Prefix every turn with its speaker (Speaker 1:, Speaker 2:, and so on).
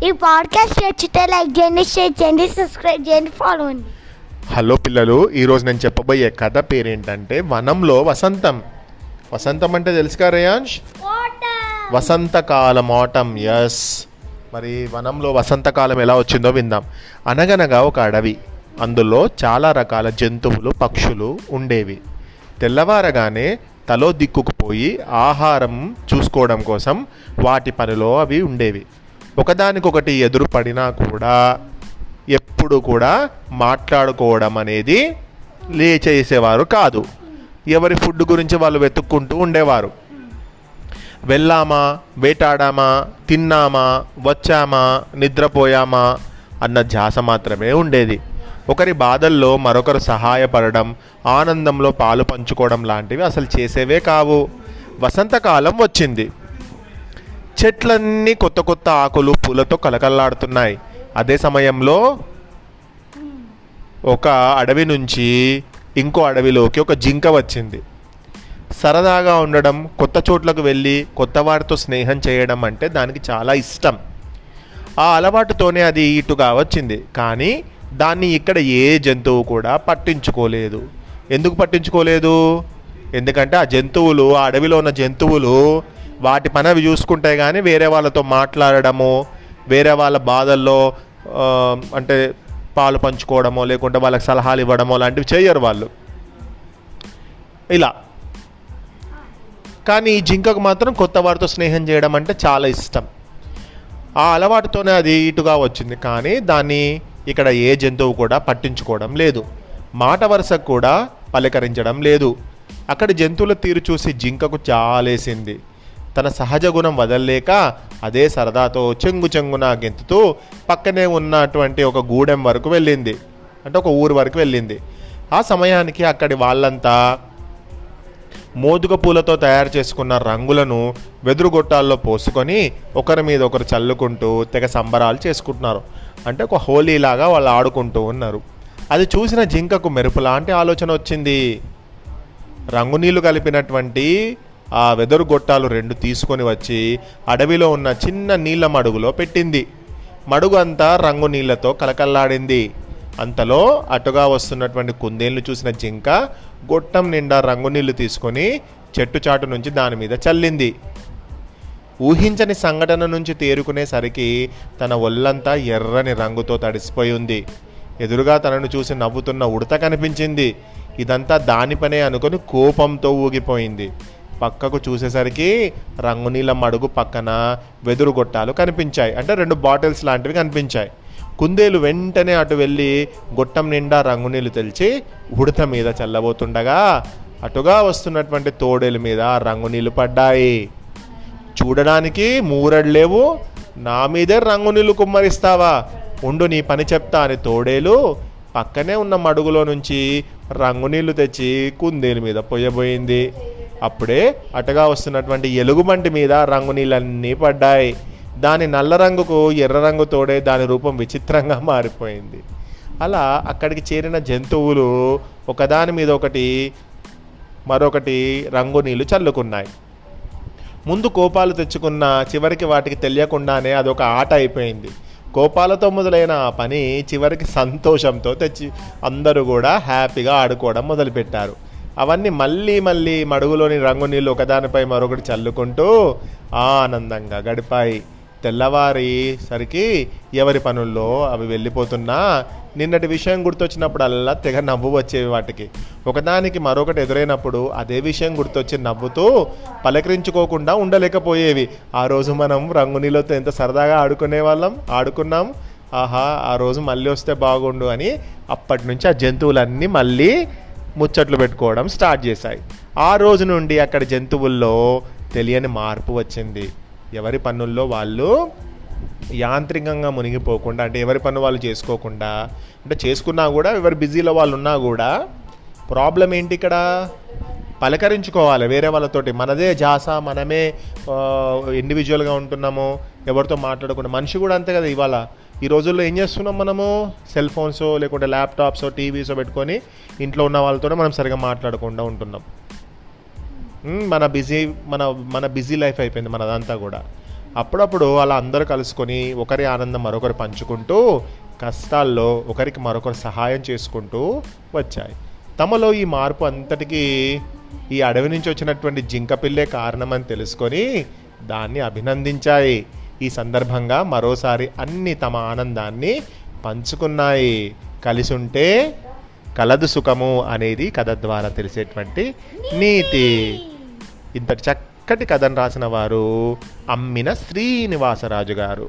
Speaker 1: ఈ పాడ్కాస్ట్ నచ్చితే లైక్ చేయండి, షేర్ చేయండి, సబ్స్క్రైబ్ చేయండి, ఫాలో అండి.
Speaker 2: హలో పిల్లలు, ఈరోజు నేను చెప్పబోయే కథ పేరేంటంటే వనంలో వసంతం. వసంతం అంటే తెలుసుగా రేయాంష్? వసంతకాలం, ఆటం. ఎస్. మరి వనంలో వసంతకాలం ఎలా వచ్చిందో విందాం. అనగనగా ఒక అడవి. అందులో చాలా రకాల జంతువులు, పక్షులు ఉండేవి. తెల్లవారగానే తలో దిక్కుకు పోయి ఆహారం చూసుకోవడం కోసం వాటి పనిలో అవి ఉండేవి. ఒకదానికొకటి ఎదురు పడినా కూడా ఎప్పుడు కూడా మాట్లాడుకోవడం అనేది చేసేవారు కాదు. ఎవరి ఫుడ్ గురించి వాళ్ళు వెతుక్కుంటూ ఉండేవారు. వెళ్ళామా, వేటాడామా, తిన్నామా, వచ్చామా, నిద్రపోయామా అన్న ధ్యాస మాత్రమే ఉండేది. ఒకరి బాధల్లో మరొకరు సహాయపడడం, ఆనందంలో పాలు పంచుకోవడం లాంటివి అసలు చేసేవే కావు. వసంతకాలం వచ్చింది. చెట్లన్నీ కొత్త కొత్త ఆకులు, పూలతో కలకల్లాడుతున్నాయి. అదే సమయంలో ఒక అడవి నుంచి ఇంకో అడవిలోకి ఒక జింక వచ్చింది. సరదాగా ఉండడం, కొత్త చోట్లకు వెళ్ళి కొత్త వారితో స్నేహం చేయడం అంటే దానికి చాలా ఇష్టం. ఆ అలవాటుతోనే అది ఇటుగా వచ్చింది. కానీ దాన్ని ఇక్కడ ఏ జంతువు కూడా పట్టించుకోలేదు. ఎందుకు పట్టించుకోలేదు? ఎందుకంటే ఆ జంతువులు, ఆ అడవిలో ఉన్న జంతువులు వాటి పని అవి చూసుకుంటాయి, కానీ వేరే వాళ్ళతో మాట్లాడడము, వేరే వాళ్ళ బాధల్లో అంటే పాలు పంచుకోవడమో లేకుంటే వాళ్ళకి సలహాలు ఇవ్వడమో లాంటివి చేయరు వాళ్ళు ఇలా. కానీ ఈ జింకకు మాత్రం కొత్త వారితో స్నేహం చేయడం అంటే చాలా ఇష్టం. ఆ అలవాటుతోనే అది ఇటుగా వచ్చింది. కానీ దాన్ని ఇక్కడ ఏ జంతువు కూడా పట్టించుకోవడం లేదు. మాట వరుసకు కూడా పలకరించడం లేదు. అక్కడి జంతువుల తీరు చూసి జింకకు చాలేసింది. తన సహజ గుణం వదలలేక అదే సరదాతో చెంగున గెంతుతూ పక్కనే ఉన్నటువంటి ఒక గూడెం వరకు వెళ్ళింది. అంటే ఒక ఊరు వరకు వెళ్ళింది. ఆ సమయానికి అక్కడి వాళ్ళంతా మోదుగ పూలతో తయారు చేసుకున్న రంగులను వెదురుగొట్టాల్లో పోసుకొని ఒకరి మీద ఒకరు చల్లుకుంటూ తెగ సంబరాలు చేసుకుంటున్నారు. అంటే ఒక హోలీలాగా వాళ్ళు ఆడుకుంటూ ఉన్నారు. అది చూసిన జింకకు మెరుపు లాంటి ఆలోచన వచ్చింది. రంగు నీళ్లు కలిపినటువంటి ఆ వెదురు గొట్టాలు 2 తీసుకొని వచ్చి అడవిలో ఉన్న చిన్న నీళ్ళ మడుగులో పెట్టింది. మడుగు అంతా రంగు నీళ్లతో కలకల్లాడింది. అంతలో అటుగా వస్తున్నటువంటి కుందేళ్లు చూసిన జింక గొట్టం నిండా రంగు నీళ్లు తీసుకొని చెట్టు చాటు నుంచి దాని మీద చల్లింది. ఊహించని సంఘటన నుంచి తేరుకునేసరికి తన ఒళ్ళంతా ఎర్రని రంగుతో తడిసిపోయి ఉంది. ఎదురుగా తనను చూసి నవ్వుతున్న ఉడత కనిపించింది. ఇదంతా దాని పనే అనుకొని కోపంతో ఊగిపోయింది. పక్కకు చూసేసరికి రంగునీళ్ళ మడుగు పక్కన వెదురు గొట్టాలు కనిపించాయి. అంటే 2 బాటిల్స్ లాంటివి కనిపించాయి. కుందేలు వెంటనే అటు వెళ్ళి గొట్టం నిండా రంగునీళ్ళు తెల్చి ఉడత మీద చల్లబోతుండగా అటుగా వస్తున్నటువంటి తోడేలు మీద రంగునీళ్ళు పడ్డాయి. చూడడానికి మూరడ్లేవు, నా మీదే రంగునీళ్ళు కుమ్మరిస్తావా, ఉండు నీ పని చెప్తా అని తోడేలు పక్కనే ఉన్న మడుగులో నుంచి రంగునీళ్లు తెచ్చి కుందేలు మీద పొయ్యబోయింది. అప్పుడే అటుగా వస్తున్నటువంటి ఎలుగుబంటి మీద రంగునీళ్ళన్నీ పడ్డాయి. దాని నల్ల రంగుకు ఎర్ర రంగు తోడే దాని రూపం విచిత్రంగా మారిపోయింది. అలా అక్కడికి చేరిన జంతువులు ఒకదాని మీద ఒకటి మరొకటి రంగునీళ్ళు చల్లుకున్నాయి. ముందు కోపాలు తెచ్చుకున్న చివరికి వాటికి తెలియకుండానే అదొక ఆట అయిపోయింది. కోపాలతో మొదలైన ఆ పని చివరికి సంతోషంతో తెచ్చి అందరూ కూడా హ్యాపీగా ఆడుకోవడం మొదలుపెట్టారు. అవన్నీ మళ్ళీ మడుగులోని రంగు నీళ్ళు ఒకదానిపై మరొకటి చల్లుకుంటూ ఆనందంగా గడిపాయి. తెల్లవారేసరికి ఎవరి పనుల్లో అవి వెళ్ళిపోతున్నా నిన్నటి విషయం గుర్తొచ్చినప్పుడల్లా తెగ నవ్వు వచ్చేవి వాటికి. ఒకదానికి మరొకటి ఎదురైనప్పుడు అదే విషయం గుర్తొచ్చి నవ్వుతూ పలకరించుకోకుండా ఉండలేకపోయేవి. ఆ రోజు మనం రంగు నీళ్ళతో ఎంత సరదాగా ఆడుకున్నాం, ఆహా ఆ రోజు మళ్ళీ వస్తే బాగుండు అని అప్పటి నుంచి ఆ జంతువులన్నీ మళ్ళీ ముచ్చట్లు పెట్టుకోవడం స్టార్ట్ చేశాయి. ఆ రోజు నుండి అక్కడి జంతువుల్లో తెలియని మార్పు వచ్చింది. ఎవరి పనుల్లో వాళ్ళు యాంత్రికంగా మునిగిపోకుండా, అంటే ఎవరి పన్ను వాళ్ళు చేసుకోకుండా, అంటే చేసుకున్నా కూడా ఎవరి బిజీలో వాళ్ళు ఉన్నా కూడా ప్రాబ్లం ఏంటి ఇక్కడ? పలకరించుకోవాలి వేరే వాళ్ళతోటి. మనదే జాస, మనమే ఇండివిజువల్గా ఉంటున్నాము, ఎవరితో మాట్లాడకుండా. మనిషి కూడా అంతే కదా. ఇవాళ ఈ రోజుల్లో ఏం చేస్తున్నాం మనము? సెల్ ఫోన్సో లేకుంటే ల్యాప్టాప్సో టీవీసో పెట్టుకొని ఇంట్లో ఉన్న వాళ్ళతోనే మనం సరిగా మాట్లాడకుండా ఉంటున్నాం. మన బిజీ లైఫ్ అయిపోయింది మనదంతా కూడా. అప్పుడప్పుడు అలా అందరూ కలుసుకొని ఒకరి ఆనందం మరొకరు పంచుకుంటూ కష్టాల్లో ఒకరికి మరొకరు సహాయం చేసుకుంటూ వచ్చాయి. తమలో ఈ మార్పు అంతటికీ ఈ అడవి నుంచి వచ్చినటువంటి జింక పిల్లే కారణమని తెలుసుకొని దాన్ని అభినందించాయి. ఈ సందర్భంగా మరోసారి అన్ని తమ ఆనందాన్ని పంచుకున్నాయి. కలిసి ఉంటే కలదు సుఖము అనేది కథ ద్వారా తెలిసేటువంటి నీతి. ఇంతటి చక్కటి కథను రాసిన వారు అమ్మిన శ్రీనివాసరాజు గారు.